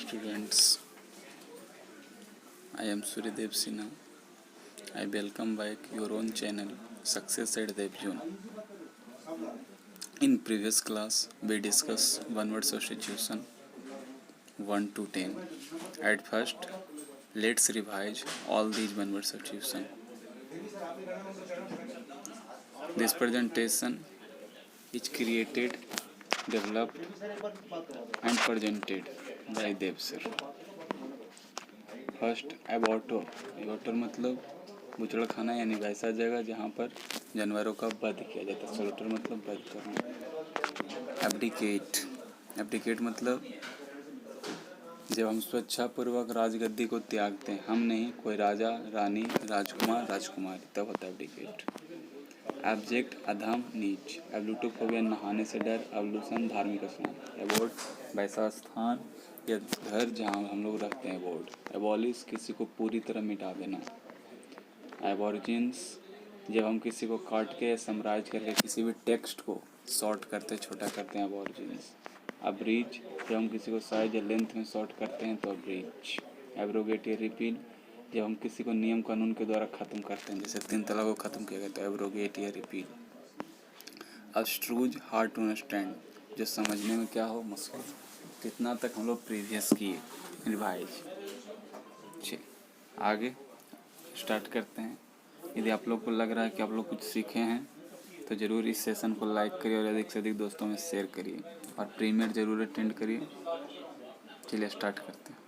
Students, I am Suryadev Sinha. I welcome back your own channel, Success at Devjun. In previous class, we discussed one word substitution 1 to 10. At first, let's revise all these one word substitution. This presentation is created, developed, and presented by Dev sir. First abattoir मतलब बुचड़ा खाना यानी वैसा जगह जहाँ पर जानवरों का वध किया जाता है। स्लॉटर मतलब वध करना। एब्डिकेट मतलब जब हम स्वेच्छापूर्वक राजगद्दी को त्यागते हैं, हम नहीं, कोई राजा, रानी, राजकुमार, राजकुमारी, तब होता है एब्डिकेट। एब्जेक्ट अधम, नीच। एब्लूटोफोबिया नहाने से डर। एवोल्यूशन धार्मिक स्नान। एबोर्ड वैसा स्थान या घर जहाँ हम लोग रहते हैं। एबोर्ड। एबॉलिश किसी को पूरी तरह मिटा देना। एबॉर्जिन्स जब हम किसी को काट के समराइज करके किसी भी टेक्स्ट को शॉर्ट करते छोटा करते हैं, एबॉर्जिन्स। अब्रीच जब हम किसी को साइज या लेंथ में शॉर्ट करते हैं तो अब्रीच। एब्रोगेट या रिपील जब हम किसी को नियम कानून के द्वारा ख़त्म करते हैं, जैसे 3 तलाक को ख़त्म किया गया तो एब्रोगेट या रिपील। अब्स्ट्रूज हार्ड टू अंडरस्टैंड जो समझने में क्या हो, मुश्किल। कितना तक हम लोग प्रीवियस किए, रिवाइज। चलिए आगे स्टार्ट करते हैं। यदि आप लोग को लग रहा है कि आप लोग कुछ सीखे हैं तो ज़रूर इस सेशन को लाइक करिए और अधिक से अधिक दोस्तों में शेयर करिए और प्रीमियर ज़रूर अटेंड करिए। चलिए स्टार्ट करते हैं।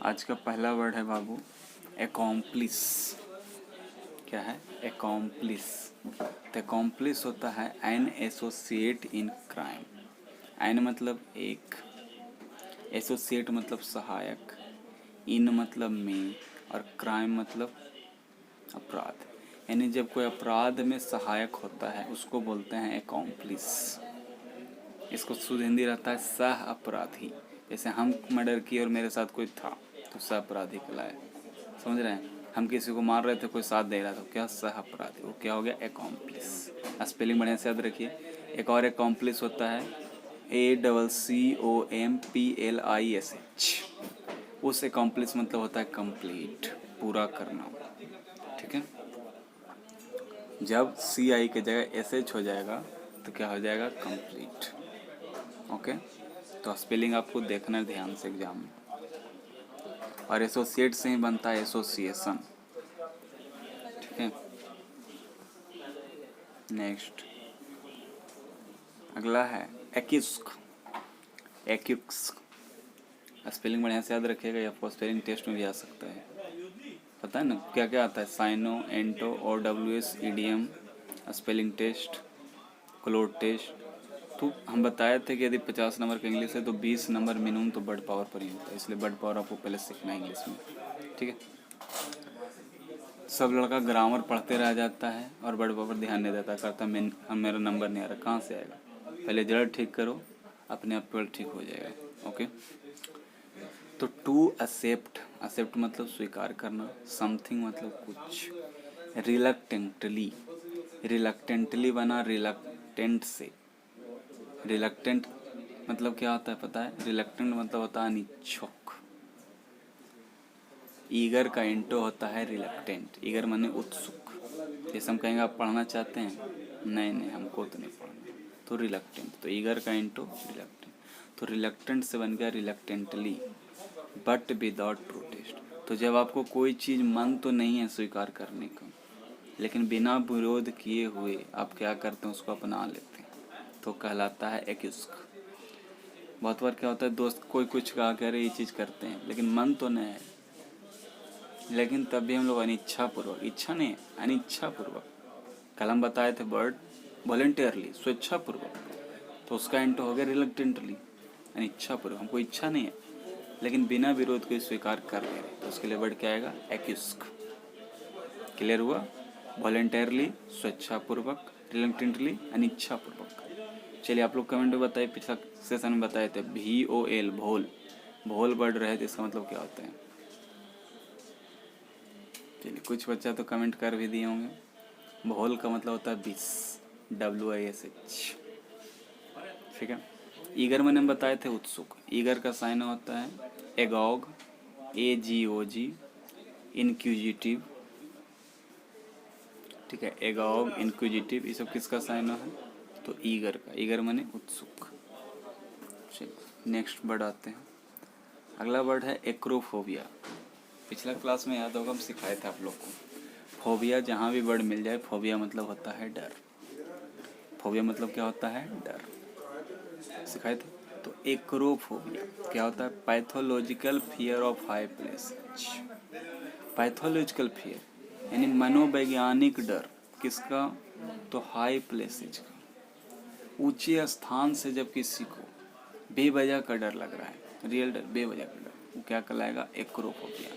आज का पहला वर्ड है बाबू एकॉम्प्लिस। क्या है? एकॉम्प्लिस। तो एकॉम्प्लिस होता है an associate in crime. An मतलब एक, एसोसिएट मतलब सहायक, इन मतलब में, और क्राइम मतलब अपराध। यानी जब कोई अपराध में सहायक होता है उसको बोलते हैं एकॉम्प्लिस। इसको शुद्ध हिंदी रहता है सह अपराधी। जैसे हम मर्डर किए और मेरे साथ कोई था तो सह अपराधी कहलाए। समझ रहे हैं? हम किसी को मार रहे थे, कोई साथ दे रहा था, क्या? सह अपराधी। वो क्या हो गया? एकॉम्प्लिस। स्पेलिंग बढ़िया से याद रखिए। एक और एकॉम्प्लिस होता है ACCOMPLISH। उस एकॉम्प्लिस मतलब होता है कंप्लीट, पूरा करना। ठीक है? जब CI के जगह SH हो जाएगा तो क्या हो जाएगा? कंप्लीट। ओके, तो स्पेलिंग आपको देखना है ध्यान से एग्जाम में। और एसोसिएट से ही बनता है एसोसिएशन। ठीक है, नेक्स्ट अगला है एक्यूस्क। एक्यूस्क स्पेलिंग बढ़िया से याद रखिएगा, या आपको स्पेलिंग टेस्ट में भी आ सकता है। पता है ना क्या क्या आता है? Syno, anto, OWS, EDM, spelling test, cloze test. तो हम बताए थे कि यदि 50 नंबर का इंग्लिश है तो 20 नंबर मिनिमम तो वर्ड पावर पर ही होता है, इसलिए वर्ड पावर आपको पहले सीखना है इंग्लिश में। ठीक है, सब लड़का ग्रामर पढ़ते रह जाता है और वर्ड पावर ध्यान नहीं देता, करता मेरा नंबर नहीं आ रहा। कहाँ से आएगा? पहले जड़ ठीक करो, अपने आप पेड़ ठीक हो जाएगा। ओके, तो टू एक्सेप्ट, एक्सेप्ट मतलब स्वीकार करना, समथिंग मतलब कुछ। रिलक्टेंटली, रिलक्टेंटली बना रिलक्टेंट से। रिलक्टेंट मतलब क्या होता है पता है? रिलक्टेंट मतलब होता है अनिच्छुक। ईगर का इंटो होता है रिलक्टेंट। ईगर माने उत्सुक। जैसे हम कहेंगे आप पढ़ना चाहते हैं, नहीं हमको तो नहीं पढ़ना, तो रिलक्टेंट। तो ईगर का इंटो रिलक्टेंट। तो रिलक्टेंट से बन गया रिलक्टेंटली, बट विदाउट प्रोटेस्ट। तो जब आपको कोई चीज़ मन तो नहीं है स्वीकार करने का, लेकिन बिना विरोध किए हुए आप क्या करते हैं? उसको अपना लेते हैं, तो कहलाता है एक्यूस्क। बहुत बार क्या होता है, दोस्त कोई कुछ कहा कह रहे ये चीज़ करते हैं लेकिन मन तो नहीं है, लेकिन तब भी हम लोग अनिच्छापूर्वक, इच्छा नहीं अनिच्छापूर्वक, कल हम बताए थे वर्ड वॉलेंटियरली, स्वेच्छापूर्वक, तो उसका इंटो हो गया रिलक्टेंटली, अनिच्छापूर्वक। हमको इच्छा नहीं है लेकिन बिना विरोध के स्वीकार कर ले रहे, तो उसके लिए वर्ड क्या आएगा? एक्यूस्क। क्लियर हुआ? वॉलेंटियरली स्वेच्छापूर्वक, रिलक्टेंटली अनिच्छापूर्वक। चलिए आप लोग कमेंट में बताइए, पिछला सेशन में बताए थे VOL, भोल। भोल वर्ड रहे तो इसका मतलब क्या होता है? चलिए कुछ बच्चा तो कमेंट कर भी दिए होंगे। भोल का मतलब होता है विष, WISH। ठीक है, ईगर मैंने बताए थे उत्सुक। ईगर का साइन होता है एगॉग, AGOG, इंक्विजिटिव। ठीक है, एगॉग, इंक्विजिटिव, ये सब किसका साइन है? तो ईगर का। ईगर मैंने उत्सुक। नेक्स्ट वर्ड आते हैं। अगला वर्ड है एक्रोफोबिया। पिछला क्लास में याद होगा हम सिखाए थे आप लोग को। फोबिया जहाँ भी वर्ड मिल जाए, फोबिया मतलब होता है डर। फोबिया मतलब क्या होता है? डर। सिखाए थे। तो एक्रोफोबिया क्या होता है? Pathological fear of high places. Pathological fear यानी मनोवैज्ञानिक डर। किसका? तो हाई प्लेसेज का। ऊंचे स्थान से जब किसी को बेवजह का डर लग रहा है, रियल डर, बेवजह का डर, वो क्या कहलाएगा? एक्रोफोबिया।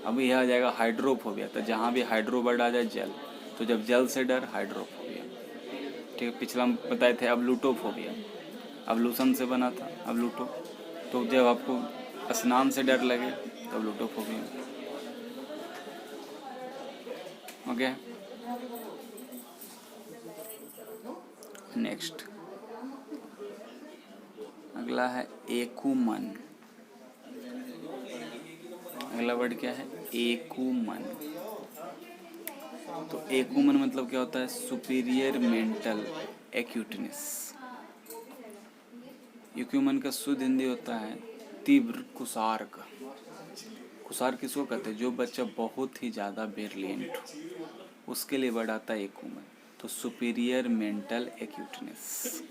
अब यह आ जाएगा हाइड्रोफोबिया। तो जहाँ भी हाइड्रो वर्ड आ जाए, जल, तो जब जल से डर, हाइड्रोफोबिया। ठीक है, पिछला हम बताए थे अब्लूटोफोबिया। अब्लूशन से बना था अब्लूटो। तो जब आपको स्नान से डर लगे तो अब्लूटोफोबिया। ओके, नेक्स्ट अगला है एकूमन। अगला वर्ड क्या है? एकूमन। तो एकूमन मतलब क्या होता है? Superior mental acuteness. एक्यूमन का शुद्ध हिंदी होता है तीव्र कुसार्ग। कुसार्ग किसको कहते हैं? जो बच्चा बहुत ही ज़्यादा ब्रिलियंट हो, उसके लिए वर्ड आता है एक्यूमन। तो सुपीरियर मेंटल एक्यूटनेस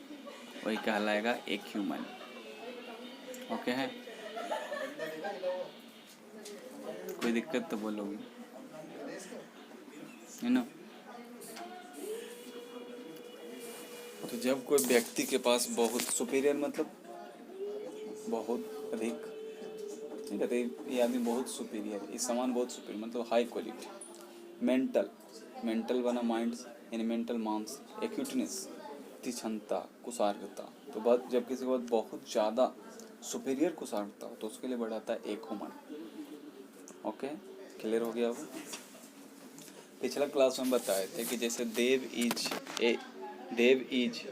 वही कहलाएगा एक्यूमन। ओके है? कोई दिक्कत तो बोलोगे, है ना? तो जब कोई व्यक्ति के पास बहुत सुपीरियर मतलब बहुत अधिक, नहीं कहते ये आदमी बहुत सुपीरियर, ये सामान बहुत सुपीरियर मतलब हाई क्वालिटी। मेंटल, मेंटल बना माइंड, यानी मेंटल मांस। एक्यूटनेस, तीक्ष्णता, कुसार्गता। तो बात जब किसी के बाद बहुत ज़्यादा सुपीरियर कुसार्गता हो तो उसके लिए बढ़ाता है एकूमन। ओके, क्लियर हो गया? अब पिछला क्लास में बताए थे कि जैसे देव इज,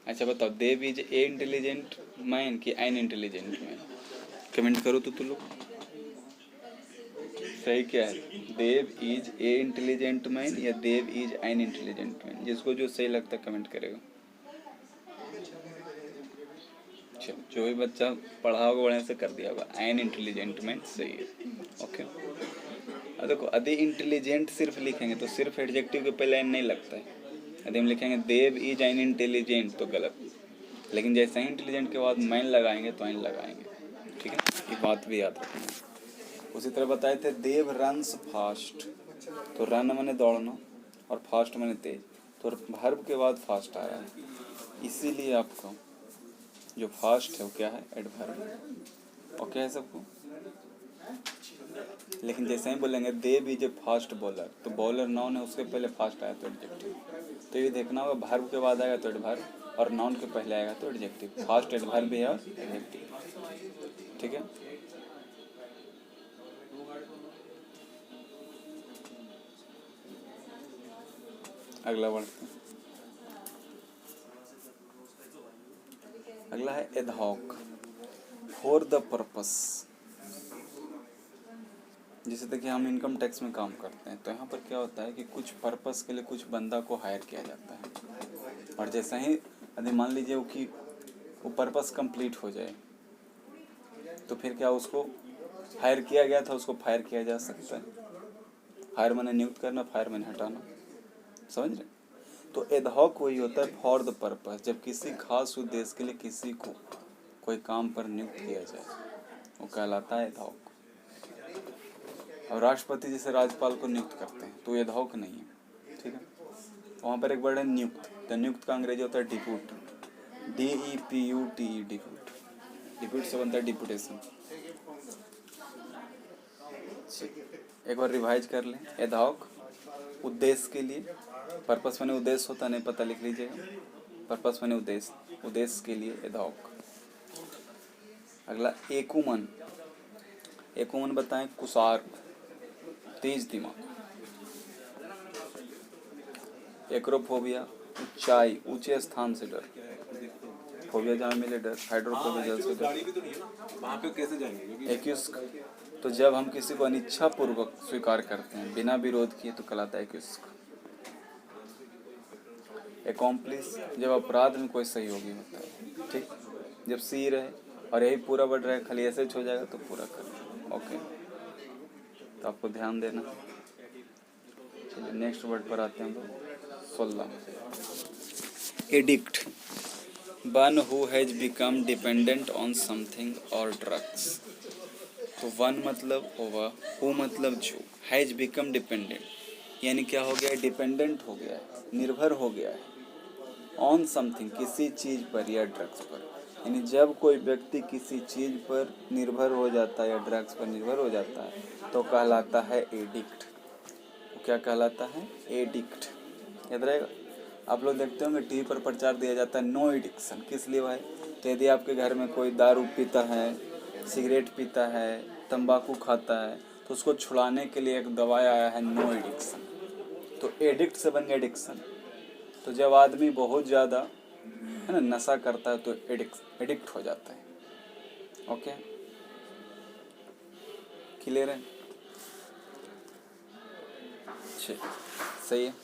अच्छा बताओ, देव इज ए इंटेलिजेंट मैन कि एन इंटेलिजेंट मैन? कमेंट करो तो तुम लोग। सही क्या है? देव इज ए इंटेलिजेंट मैन या देव इज एन इंटेलिजेंट मैन? जिसको जो सही लगता है कमेंट करेगा। चलो, जो भी बच्चा पढ़ा होगा बढ़िया से कर दिया होगा। एन इंटेलिजेंट मैन सही है। ओके, अब देखो, यदि इंटेलिजेंट सिर्फ लिखेंगे तो सिर्फ एडजेक्टिव के पहले एन नहीं लगता है। यदि हम लिखेंगे देव इज एन इंटेलिजेंट तो गलत, लेकिन जैसे ही इंटेलिजेंट के बाद मैन लगाएंगे तो एन लगाएंगे। ठीक है, ये बात भी याद रखना। उसी तरह बताए थे देव रन्स फास्ट। तो रन मैंने दौड़ना और फास्ट मैंने तेज, तो वर्ब के बाद फास्ट आया है, इसीलिए आपको जो फास्ट है वो क्या है? एडवर्ब। ओके है सबको? लेकिन जैसे ही बोलेंगे देव इज ए फास्ट बॉलर, तो बॉलर नाउन है, उसके पहले फास्ट आया तो एडजेक्टिव। तो ये देखना होगा, वर्ब के बाद आएगा तो एडवर्ब और नाउन के पहले आएगा तो एडजेक्टिव। फास्ट एडवर्ब भी है और एडजेक्टिव। ठीक है, अगला वर्ड। अगला है एडहॉक, फॉर द पर्पस। जैसे देखिए हम इनकम टैक्स में काम करते हैं, तो यहाँ पर क्या होता है कि कुछ पर्पस के लिए कुछ बंदा को हायर किया जाता है, और जैसे ही यदि मान लीजिए कि वो पर्पस कंप्लीट हो जाए तो फिर क्या उसको हायर किया गया था उसको फायर किया जा सकता है। हायर मैंने नियुक्त करना, फायर मैंने हटाना। समझ रहे? तो एडहॉक वही होता है फॉर द पर्पस, जब किसी खास उद्देश्य के लिए किसी को कोई काम पर नियुक्त किया जाए, वो कहलाता है एडहॉक। और राष्ट्रपति जैसे राज्यपाल को नियुक्त करते हैं तो एडहॉक नहीं है। ठीक है, वहाँ पर एक वर्ड है नियुक्त। तो नियुक्त का अंग्रेजी होता है डिप्यूट, DEPUT, डिप्यूट। डिप्यूट से बनता है डिप्यूटेशन। एक बार रिवाइज कर लें। एडहॉक उद्देश्य के लिए, पर्पस मैंने उद्देश्य होता नहीं पता लिख लीजिएगा, पर्पस मैंने उद्देश्य, उद्देश्य के लिए एडहॉक। अगला एकूमन। एकूमन बताएं कुसार्ग, तेज दिमाग। एक्रोफोबिया ऊंचाई, ऊंचे स्थान से डर। फोबिया जहाँ मिले डर, हाइड्रोफोबिया जल से गाड़ी भी तो नहीं है ना, वहाँ पे कैसे जाएंगे? क्योंकि एक्यूस्क, तो जब हम किसी को अनिच्छा पूर्वक स्वीकार करते हैं बिना विरोध किए तो कहलाता है एक्यूस्क। एकॉम्प्लिस, जब अपराध में कोई सहयोगी होता है, ठीक। जब सी रहे और यही पूरा बढ़ रहा है, खाली ऐसे हो जाएगा तो पूरा कर। ओके, तो आपको ध्यान देना। चलिए नेक्स्ट वर्ड पर आते हैं हम लोग। 16 addict, one who has become dependent on something और ड्रग्स। तो वन मतलब होगा, हु मतलब जो, हैज बिकम डिपेंडेंट यानी क्या हो गया है, डिपेंडेंट हो गया है, निर्भर हो गया है, ऑन समथिंग किसी चीज़ पर या ड्रग्स पर। यानी जब कोई व्यक्ति किसी चीज़ पर निर्भर हो जाता है या ड्रग्स पर निर्भर हो जाता है तो कहलाता है एडिक्ट। तो क्या कहलाता है, एडिक्ट। याद रहेगा। आप लोग देखते होंगे टीवी पर प्रचार दिया जाता है नो एडिक्शन, किस लिए भाई? तो यदि आपके घर में कोई दारू पीता है, सिगरेट पीता है, तंबाकू खाता है, तो उसको छुड़ाने के लिए एक दवाई आया है नो एडिक्शन। तो एडिक्ट से बन गया एडिक्शन। तो जब आदमी बहुत ज़्यादा है ना नशा करता है तो एडिक्ट हो जाता है। ओके, क्लियर है? ठीक, सही है।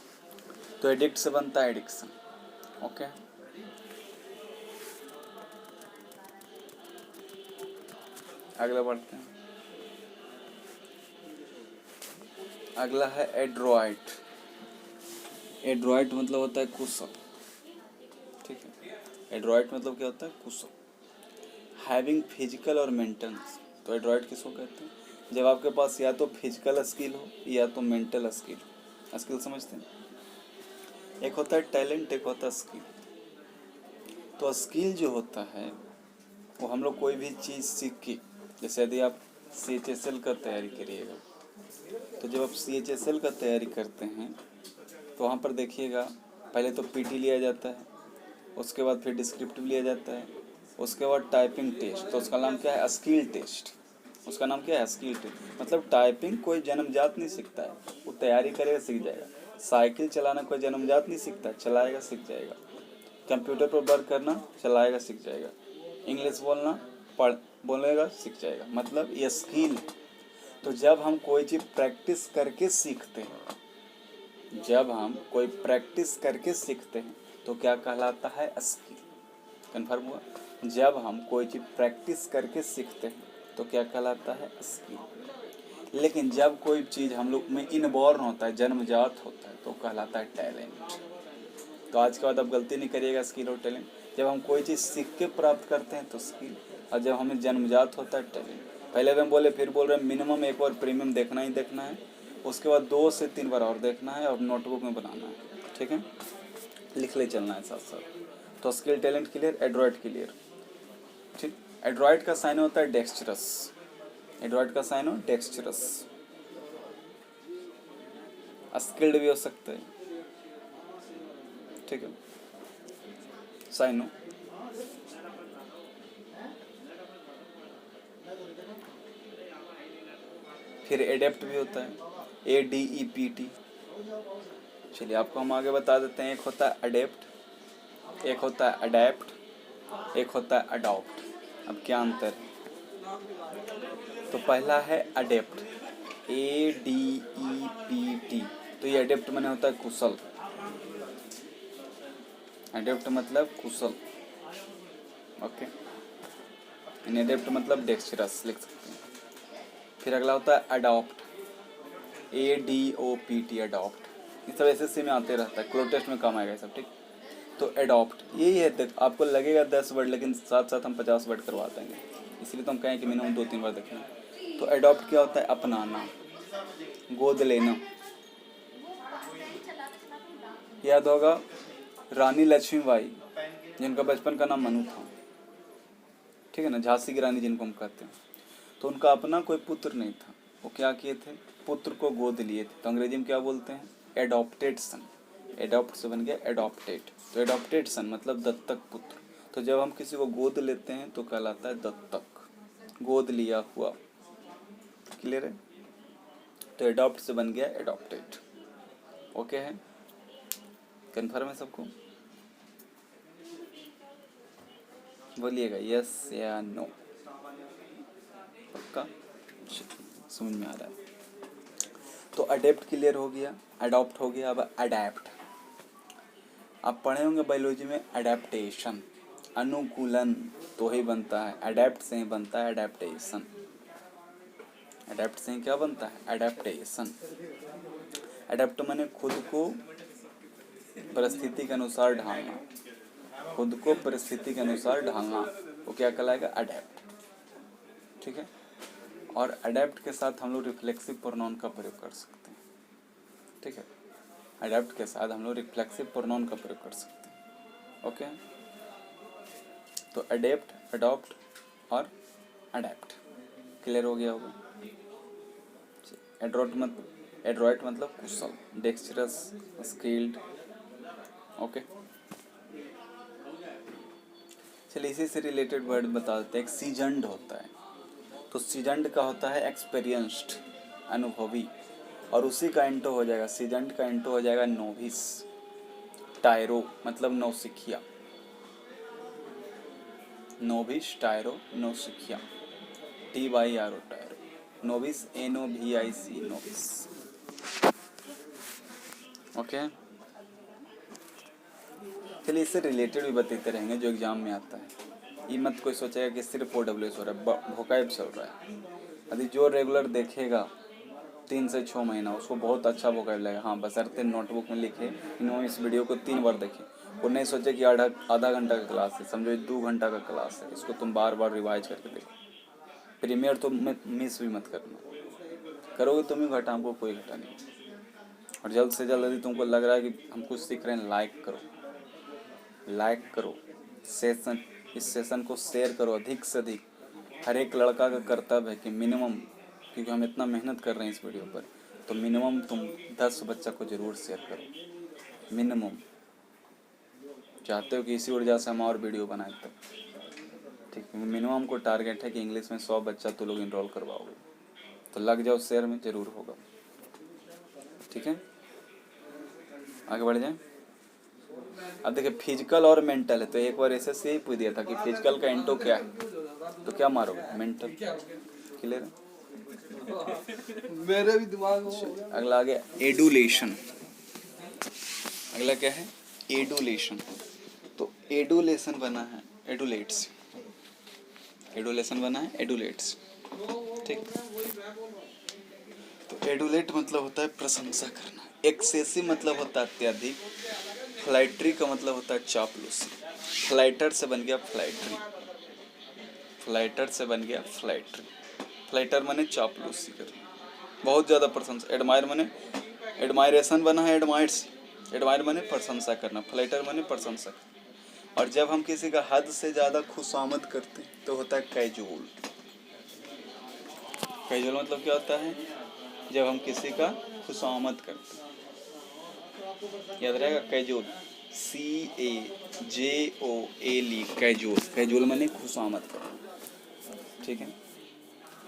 तो एडिक्ट से बनता है एडिक्शन। ओके, अगला बढ़ते हैं। अगला है एड्रॉइट। एड्रॉइट मतलब होता है कुशल, ठीक है। एड्रॉइट मतलब क्या होता है, कुशल। हैविंग फिजिकल और मेंटल, तो एड्रॉइट किसको कहते हैं? जब आपके पास या तो फिजिकल स्किल हो या तो मेंटल स्किल हो। स्किल समझते हैं, एक होता है टैलेंट, एक होता है स्किल। तो स्किल जो होता है वो हम लोग कोई भी चीज़ सीख के, जैसे यदि आप CHSL का तैयारी करिएगा, तो जब आप CHSL का तैयारी करते हैं तो वहाँ पर देखिएगा पहले तो PT लिया जाता है, उसके बाद फिर डिस्क्रिप्टिव लिया जाता है, उसके बाद टाइपिंग टेस्ट। तो उसका नाम क्या है, स्किल टेस्ट। उसका नाम क्या है, स्किल टेस्ट। मतलब टाइपिंग कोई जन्मजात नहीं सीखता है, वो तैयारी करेगा सीख जाएगा। साइकिल चलाना कोई जन्मजात नहीं सीखता, चलाएगा सीख जाएगा। कंप्यूटर पर वर्क करना, चलाएगा सीख जाएगा। इंग्लिश बोलना, पढ़ बोलेगा सीख जाएगा। मतलब ये स्किल। तो जब हम कोई चीज़ प्रैक्टिस करके सीखते हैं, जब हम कोई प्रैक्टिस करके सीखते हैं तो क्या कहलाता है, स्किल। कन्फर्म हुआ? जब हम कोई चीज़ प्रैक्टिस करके सीखते हैं तो क्या कहलाता है, स्किल। लेकिन जब कोई चीज़ हम लोग में इनबॉर्न होता है, जन्मजात होता है, तो कहलाता है टैलेंट। तो आज के बाद आप गलती नहीं करिएगा, स्किल और टैलेंट। जब हम कोई चीज़ सीख के प्राप्त करते हैं तो स्किल, और जब हमें जन्मजात होता है टैलेंट। पहले भी हम बोले फिर बोल रहे हैं, मिनिमम एक बार प्रीमियम देखना ही देखना है, उसके बाद 2 से 3 बार और देखना है और नोटबुक में बनाना है, ठीक है, लिख ले चलना है साथ साथ। तो skill talent clear, Android clear, ठीक। एड्रॉइड का साइन होता है डेक्स्टरस। एड्रॉइड का साइन हो डेक्स्टरस। स्किल्ड भी हो सकता है, ठीक है, साइन हो। फिर एडेप्ट भी होता है, ADEPT। चलिए आपको हम आगे बता देते हैं। एक होता है अडेप्ट, एक होता है अडेप्ट, एक होता है अडॉप्ट। अब क्या अंतर है? तो पहला है अडेप्ट, ADEPT। तो ये अडेप्ट माने होता है कुशल। अडेप्ट मतलब कुशल, ओके। अडेप्ट मतलब डेक्स्टरस लिख सकते हैं। फिर अगला होता है अडॉप्ट, ADOPT, अडॉप्ट। ये सब SSC में आते रहता है, क्लो टेस्ट में काम आएगा सब, ठीक। तो अडॉप्ट यही है, आपको लगेगा 10 वर्ड, लेकिन साथ साथ हम 50 वर्ड करवा देंगे, इसलिए तो हम कहें कि मिनिमम 2-3 बार देखना। तो अडॉप्ट क्या होता है, अपनाना, गोद लेना। याद होगा रानी लक्ष्मीबाई, जिनका बचपन का नाम मनु था, ठीक है ना, झांसी की रानी जिनको हम कहते हैं। तो उनका अपना कोई पुत्र नहीं था, वो क्या किए थे, पुत्र को गोद लिए थे। तो अंग्रेजी में क्या बोलते हैं, एडॉप्टेड सन। एडॉप्ट से बन गया एडॉप्टेड। तो एडॉप्टेड सन मतलब दत्तक पुत्र। तो जब हम किसी को गोद लेते हैं तो कहलाता है दत्तक, गोद लिया हुआ। क्लियर है? तो एडॉप्ट से बन गया एडॉप्टेड। ओके है, कन्फर्म है सबको? बोलिएगा यस या नो, पक्का? समझ में आ रहा है? तो अडेप्ट क्लियर हो गया, अडॉप्ट हो गया, अब अडेप्ट। आप पढ़े होंगे बायोलॉजी में अडेप्टेशन, अनुकूलन तो ही बनता है, अडेप्ट से ही बनता है अडेप्टेशन। अडेप्ट से ही क्या बनता है? अडेप्टेशन। अडेप्ट माने खुद को परिस्थिति के अनुसार ढालना, खुद को परिस्थिति के अनुसार ढालना, वो क्या कहलाएगा? अडेप्ट। ठीक है। और अडेप्ट के साथ हम लोग रिफ्लेक्सिव प्रोनाउन का प्रयोग कर सकते हैं। ठीक है, अडेप्ट के साथ हम लोग रिफ्लेक्सिव प्रोनाउन का प्रयोग कर सकते हैं। ओके, तो अडेप्ट, अडॉप्ट और अडेप्ट क्लियर हो गया होगा। एड्रॉइट मतलब कुशल, डेक्स्टरस, स्किल्ड। ओके, चलिए इसी से रिलेटेड वर्ड बता देते हैं। एक सीजन्ड होता है, तो सीजन्ड का होता है एक्सपीरियंस्ड, अनुभवी, और उसी का इंटो हो जाएगा, सीजन्ड का इंटो हो जाएगा नोविस। टायरो मतलब नौसिखिया, novice, टायरो, नौसिखिया, TYRO टायरो, novice NOVIC, novice. Okay, चलिए इससे रिलेटेड भी बताते रहेंगे जो एग्जाम में आता है। ये मत कोई सोचेगा कि सिर्फ OWS हो रहा है, वोकैब चल रहा है। यदि जो रेगुलर देखेगा 3 से 6 महीना, उसको बहुत अच्छा वोकैब लगेगा। हाँ, बशर्ते नोटबुक में लिखे, इन्होंने इस वीडियो को 3 बार देखे, वो नहीं सोचे कि आधा घंटा का क्लास है, समझो 2 घंटा का क्लास है, इसको तुम बार बार रिवाइज करके देखो। प्रीमियर तो मिस भी मत करना, करोगे तुम ही घटा, हमको कोई घटा नहीं। और जल्द से जल्द यदि तुमको लग रहा है कि हम कुछ सीख रहे हैं, लाइक करो, लाइक करो सेशन, इस सेशन को शेयर करो अधिक से अधिक। हर एक लड़का का कर्तव्य है कि मिनिमम, क्योंकि हम इतना मेहनत कर रहे हैं इस वीडियो पर, तो मिनिमम तुम 10 बच्चा को ज़रूर शेयर करो, मिनिमम। चाहते हो कि इसी ऊर्जा से हम और वीडियो बनाए तब, ठीक है। मिनिमम को टारगेट है कि इंग्लिश में 100 बच्चा तो लोग इनरोल करवाओगे, तो लग जाओ, शेयर में ज़रूर होगा। ठीक है, आगे बढ़ जाए। अब देखिए फिजिकल और मेंटल है, तो एक बार ऐसे से ही पूछ दिया था कि फिजिकल का इंटो क्या है, तो क्या मारोगे? मेंटल। क्लियर है? मेरे भी दिमाग में। अगला आ गया एडुलेशन। अगला क्या है? एडुलेशन। तो एडुलेशन बना है एडुलेट्स, एडुलेशन बना है एडुलेट्स। ठीक, तो एडुलेट मतलब होता है प्रशंसा करना, एक्सेसिव मतलब होता है अत्यधिक, फ्लैटरी का मतलब होता है चापलूसी। फ्लैटर से बन गया फ्लैटरी, फ्लैटर से बन गया फ्लैटरी। फ्लैटर माने चापलूसी करना, बहुत ज़्यादा प्रशंसा। एडमायर माने एडमायरेशन बना है एडमायर्स, एडमायर माने प्रशंसा करना, फ्लैटर माने प्रशंसा करना। और जब हम किसी का हद से ज़्यादा खुशामद करते हैं तो होता है कैजुअल। कैजुअल मतलब क्या होता है? जब हम किसी का खुशामद करते हैं, याद रहेगा कैजुअल, CAJOAL, कैजुअल। कैजुअल माने खुशामद करना। ठीक है,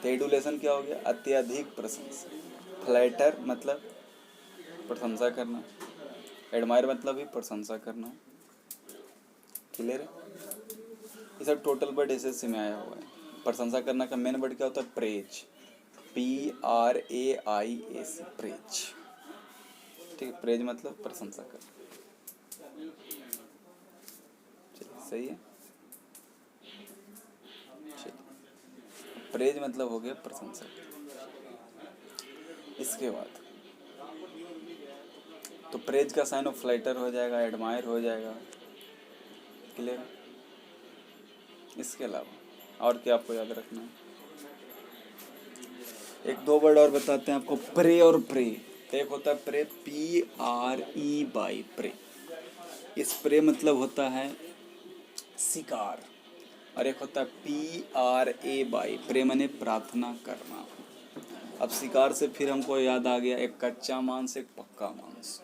तो एडुलेशन क्या हो गया? अत्यधिक प्रशंसा। फ्लैटर मतलब प्रशंसा करना, एडमायर मतलब भी प्रशंसा करना। क्लियर है? ये सब टोटल वर्ड एसएससी में आया हुआ है। प्रशंसा करना का मेन वर्ड क्या होता है? Praise, PRAIAC, praise. ठीक है, प्रेज मतलब प्रशंसा करना। चलिए सही है। चलिए, प्रेज मतलब हो गया प्रशंसा। इसके बाद तो प्रेज का साइन ऑफ फ्लैटर हो जाएगा, एडमायर हो जाएगा। क्लियर? इसके अलावा और क्या आपको याद रखना है? एक दो वर्ड और बताते हैं आपको, प्रे और प्रे। तो एक होता है प्रे, PRE, प्रे। इस प्रे मतलब होता है शिकार, और एक होता है PRA, प्रे माने प्रार्थना करना। अब शिकार से फिर हमको याद आ गया एक कच्चा मांस, एक पक्का मांस।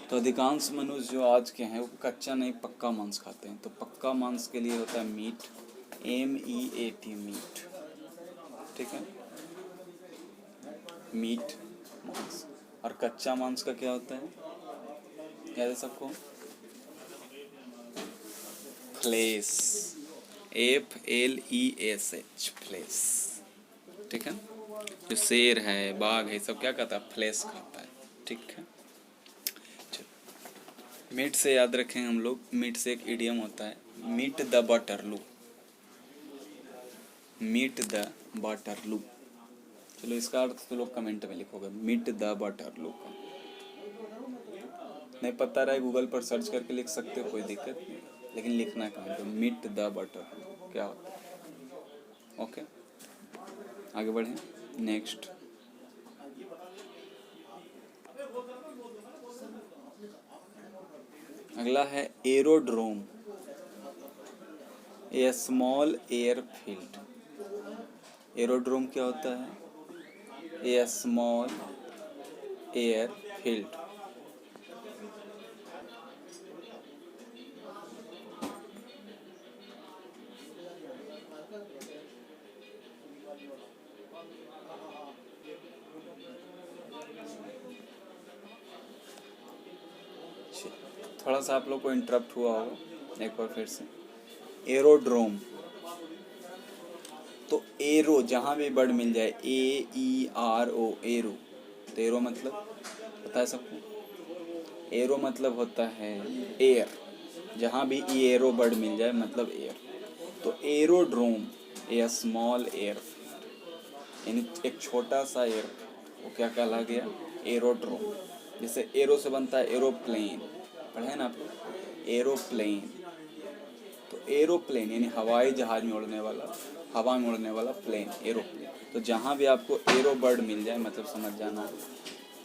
तो अधिकांश मनुष्य जो आज के हैं वो कच्चा नहीं पक्का मांस खाते हैं। तो पक्का मांस के लिए होता है मीट, MEAT, मीट। ठीक है, मीट, मांस। और कच्चा मांस का क्या होता है? याद है सबको? Flesh, FLESH, flesh. ठीक है, जो शेर है, बाघ है, सब क्या कहता है? फ्लेश खाता है। ठीक है, चलो मीट से याद रखें हम लोग। मीट से एक इडियम होता है, meet the Waterloo. Meet the Waterloo. चलो इसका अर्थ तो लोग कमेंट में लिखोगे, मीट द बटरलू का। नहीं पता रहा है गूगल पर सर्च करके लिख सकते हो, कोई दिक्कत नहीं, लेकिन लिखना कहाँ पे? मीट द बटरलू क्या होता है? ओके, आगे बढ़ें। नेक्स्ट, अगला है एरोड्रोम, ए स्मॉल एयरफील्ड। एरोड्रोम क्या होता है? ए स्मॉल एयरफील्ड। थोड़ा सा आप लोग को इंटरप्ट हुआ होगा, एक बार फिर से। एरोड्रोम तो एरो, जहाँ भी बर्ड मिल जाए, AERO, एरो। तो एरो मतलब पता है सबको? एरो मतलब होता है एयर, जहाँ भी एरो बर्ड मिल जाए मतलब एयर। तो एरोड्रोम, ए स्मॉल एयर, यानी एक छोटा सा एयर, वो क्या कहला गया? एरोड्रोम। जैसे एरो से बनता है एरोप्लेन, पढ़े ना आप लोग? एरोप्लेन, तो एरोप्लेन यानी हवाई जहाज में उड़ने वाला, हवा में उड़ने वाला प्लेन, एरोप्लेन। तो जहाँ भी आपको एरो बर्ड मिल जाए मतलब समझ जाना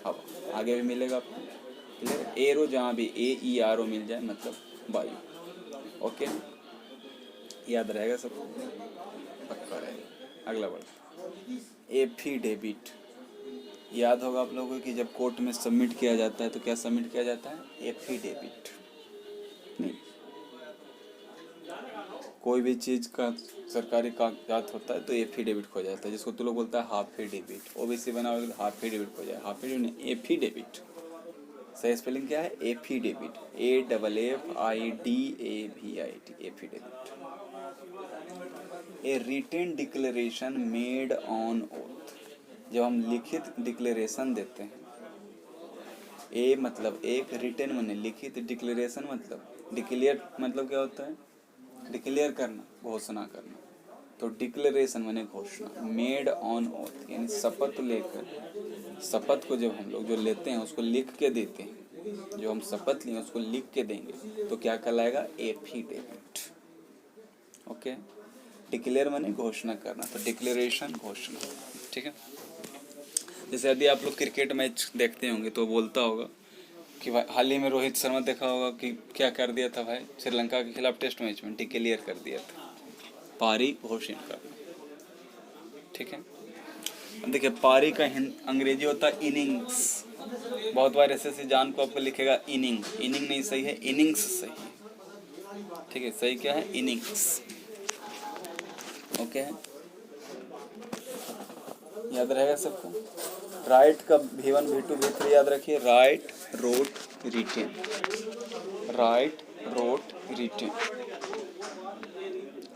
हवा। आगे भी मिलेगा आपको, क्लियर? एरो जहाँ भी AERO मिल जाए मतलब वायु। ओके, याद रहेगा सबको? पक्का रहेगा। अगला वर्ड एफिडेविट। याद होगा आप लोगों को कि जब कोर्ट में सबमिट किया जाता है तो क्या सबमिट किया जाता है? एफिडेविट। नहीं, कोई भी चीज़ का सरकारी कागजात होता है तो एफिडेविट खो जाता है, जिसको तो लोग बोलता है हाफिडेविट। OBC बना होगा तो हाफिडेविट खो जाए, हाफिडेविट नहीं, एफिडेविट। सही स्पेलिंग क्या है? Affidavit, AFFIDAVIT, affidavit. A written declaration made on oath. जब हम लिखित डिक्लेरेशन देते हैं, ए मतलब एक, रिटेन माने लिखित, डिक्लेरेशन मतलब डिक्लेयर, मतलब क्या होता है? डिक्लेयर करना, घोषणा करना। तो डिक्लेरेशन माने घोषणा, मेड ऑन ओथ यानी शपथ लेकर। शपथ को जब हम लोग जो लेते हैं उसको लिख के देते हैं, जो हम शपथ लिए उसको लिख के देंगे तो क्या कहलाएगा? एफिडेविट। ओके, डिक्लेयर माने घोषणा करना, तो डिक्लेरेशन घोषणा। ठीक है, जैसे यदि आप लोग क्रिकेट मैच देखते होंगे तो बोलता होगा कि भाई हाल ही में रोहित शर्मा देखा होगा कि क्या कर दिया था भाई, श्रीलंका के खिलाफ टेस्ट मैच में डिक्लेयर कर दिया था, पारी घोषित करना। ठीक है, अब देखिए पारी का अंग्रेजी होता है इनिंग्स। बहुत बार ऐसे जान को आपको लिखेगा इनिंग, इनिंग नहीं सही है, इनिंग्स सही है। ठीक है, सही क्या है? इनिंग्स। ओके, याद रहेगा सबको? राइट का V1 V2 V3 याद रखिए, write, wrote, written. Write, wrote, written.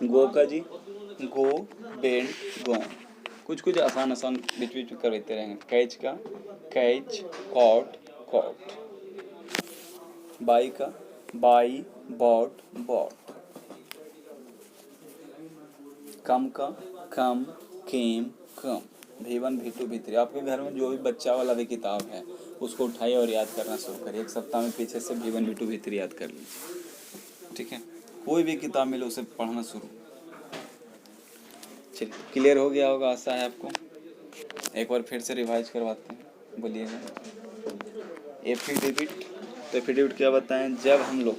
Go का जी, गो, बेंड, गो। कुछ कुछ आसान आसान बीच बीच में करते रहेंगे। कैच का, कैच, कॉट, कॉट। बाई का, बाई, बॉट, बॉट। कम का, कम, केम, कम। V1 V2 V3। आपके घर में जो भी बच्चा वाला भी किताब है उसको उठाइए और याद करना शुरू करिए। एक सप्ताह में पीछे से V1 V2 V3 याद कर लीजिए। ठीक है, कोई भी किताब मिले उसे पढ़ना शुरू। चलिए, क्लियर हो गया होगा, आशा है आपको। एक बार फिर से रिवाइज करवाते हैं, बोलिएगा। एफिडेविट, तो एफिडेविट क्या बताएं? जब हम लोग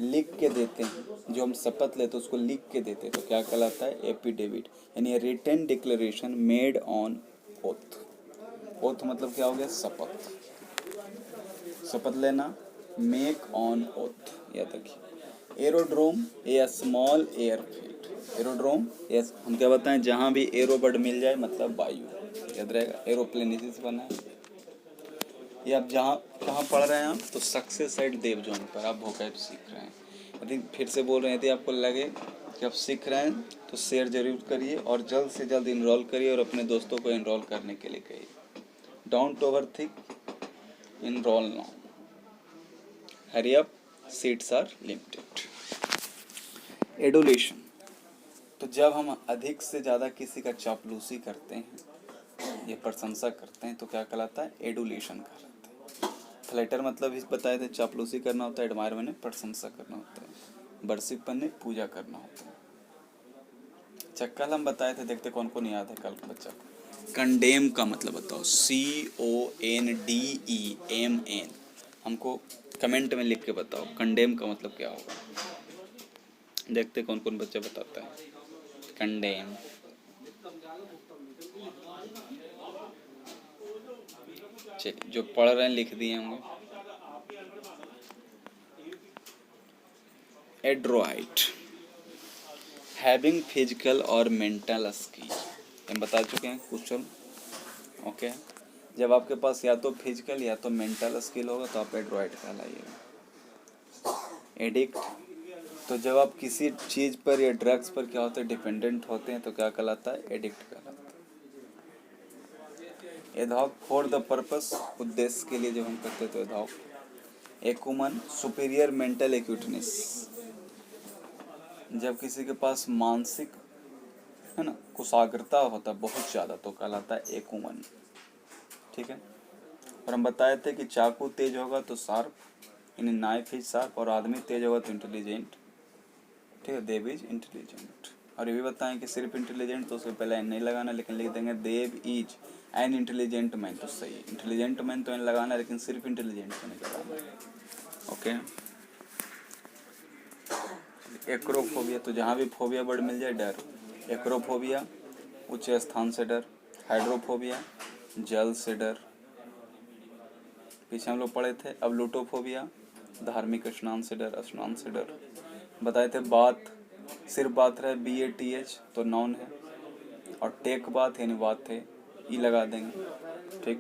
लिख के देते हैं, जो हम शपथ लेते हैं उसको लिख के देते हैं तो क्या कहलाता है? एफिडेविट, यानी written declaration made on oath. Oath मतलब क्या हो गया? शपथ, शपथ लेना, मेक ऑन ओथ, याद रखिए। एरोड्रोम, ए स्मॉल एयरफील्ड। एरोड्रोम, यस, हम क्या बताएं? जहाँ भी एरो बर्ड मिल जाए मतलब वायु, याद रहेगा। एरोप्लेन इसी से बना है। ये आप जहाँ कहाँ पढ़ रहे हैं आप? तो सक्सेस साइड देव जोन पर आप वोकैब सीख रहे हैं। यदि फिर से बोल रहे हैं, यदि आपको लगे कि आप सीख रहे हैं तो शेयर जरूर करिए और जल्द से जल्द इनरोल करिए और अपने दोस्तों को इनरोल करने के लिए कहिए. Don't overthink, enrol now. Hurry up, seats are limited. Adulation. तो जब हम अधिक से ज़्यादा किसी का चापलूसी करते हैं या प्रशंसा करते हैं तो क्या कहलाता है? एडुलेशन कहलाता है. फ्लैटर मतलब इस बताए थे, चापलूसी करना होता है, एडमायर मैंने प्रशंसा करना होता है, वर्शिप मैंने पूजा करना होता है. कल हम बताए थे, देखते कौन कौन याद है कल बच्चा को. कंडेम का मतलब बताओ. CONDEMN. हमको कमेंट में लिख के बताओ कंडेम का मतलब क्या होगा. देखते कौन कौन बच्चा बताता है कंडेम. चलिए, जो पढ़ रहे हैं लिख दिए होंगे. एड्रोइट. हैविंग फिजिकल और मेंटल स्किल. हम बता चुके हैं क्वेश्चन. ओके. जब आपके पास या तो फिजिकल या तो मेंटल स्किल होगा तो आप एड्रोइट कहलाइएगा. एडिक्ट. तो जब आप किसी चीज़ पर या ड्रग्स पर क्या होते हैं, डिपेंडेंट होते हैं, तो क्या कहलाता है? एडिक्ट कहलाता है. एडहॉक. For the purpose. उद्देश्य के लिए जब हम करते हैं तो ad hoc. Acumen. Superior mental acuteness. जब किसी के पास मानसिक है ना कुशाग्रता होता है बहुत ज़्यादा तो कहलाता है एक्यूमन. ठीक है. और हम बताए थे कि चाकू तेज होगा तो शार्प, यानी नाइफ इज शार्प, और आदमी तेज होगा तो इंटेलिजेंट. ठीक है. देव इज इंटेलिजेंट. और ये भी बताएं कि सिर्फ इंटेलिजेंट तो उसके पहले एन नहीं लगाना, लेकिन लिख देंगे देव इज एन इंटेलिजेंट मैन. तो सही है. इंटेलिजेंट मैन तो एन लगाना, लेकिन सिर्फ इंटेलिजेंट तो नहीं लगाना. ओके. एक्रोफोबिया. तो जहाँ भी फोबिया वर्ड मिल जाए डर. एक्रोफोबिया उच्च स्थान से डर. हाइड्रोफोबिया जल से डर, पीछे हम लोग पढ़े थे. अब लूटोफोबिया धार्मिक स्नान से डर, स्नान से डर. बताए थे बात, सिर्फ बात रहे BATH तो नाउन है, और टेक बात यानी बात है, ई लगा देंगे. ठीक.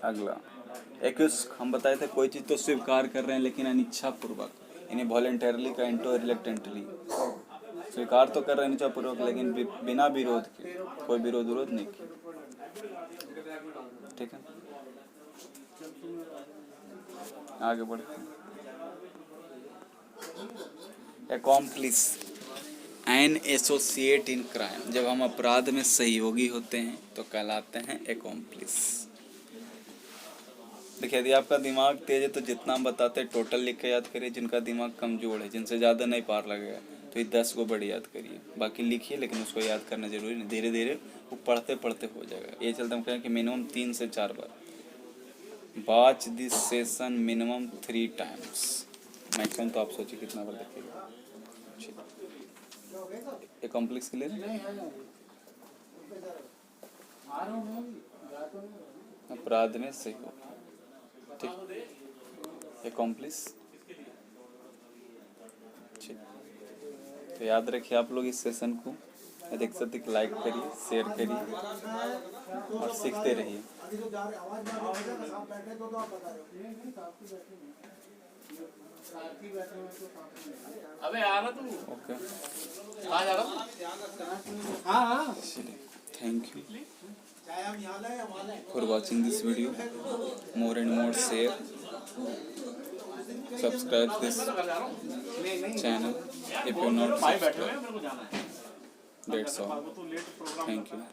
अगला एक्यूस्क. हम बताए थे कोई चीज़ तो स्वीकार कर रहे हैं लेकिन अनिच्छापूर्वक, यानी वॉलेंटरली का इंटो रिलेक्टेंटली. स्वीकार तो कर रहे हैं इच्छापूर्वक लेकिन बिना विरोध के, कोई विरोध नहीं किया. ठीक है. आगे बढ़ते हैं. Accomplish. N associate in crime. जब हम अपराध में सहयोगी होते हैं तो कहलाते हैं अकॉम्प्लिस. देखिए, यदि आपका दिमाग तेज है तो जितना हम बताते हैं टोटल लिख के याद करिए. जिनका दिमाग कमजोर है, जिनसे ज़्यादा नहीं पार लगेगा, तो ये 10 को बड़ी याद करिए. बाकी लिखिए, लेकिन उसको याद करना जरूरी नहीं. धीरे धीरे वो पढ़ते पढ़ते हो जाएगा. ये चलते हम कहें कि मिनिमम 3 से 4 बार. Watch this session minimum 3 times. Maximum तो आप सोचिए कितना बार देखिएगा. ये कॉम्प्लेक्स क्लियर है. अपराध में सहयोग. ठीक. अकॉम्प्लिस. ठीक. तो याद रखिए आप लोग इस सेशन को अधिक से अधिक लाइक करिए, शेयर करिए और सीखते रहिए. अबे आ रहा तू. ओके. आ जा रहा. हाँ. Thank you for watching this video. More and more share, subscribe this channel if you're not subscribed. That's all. Thank you.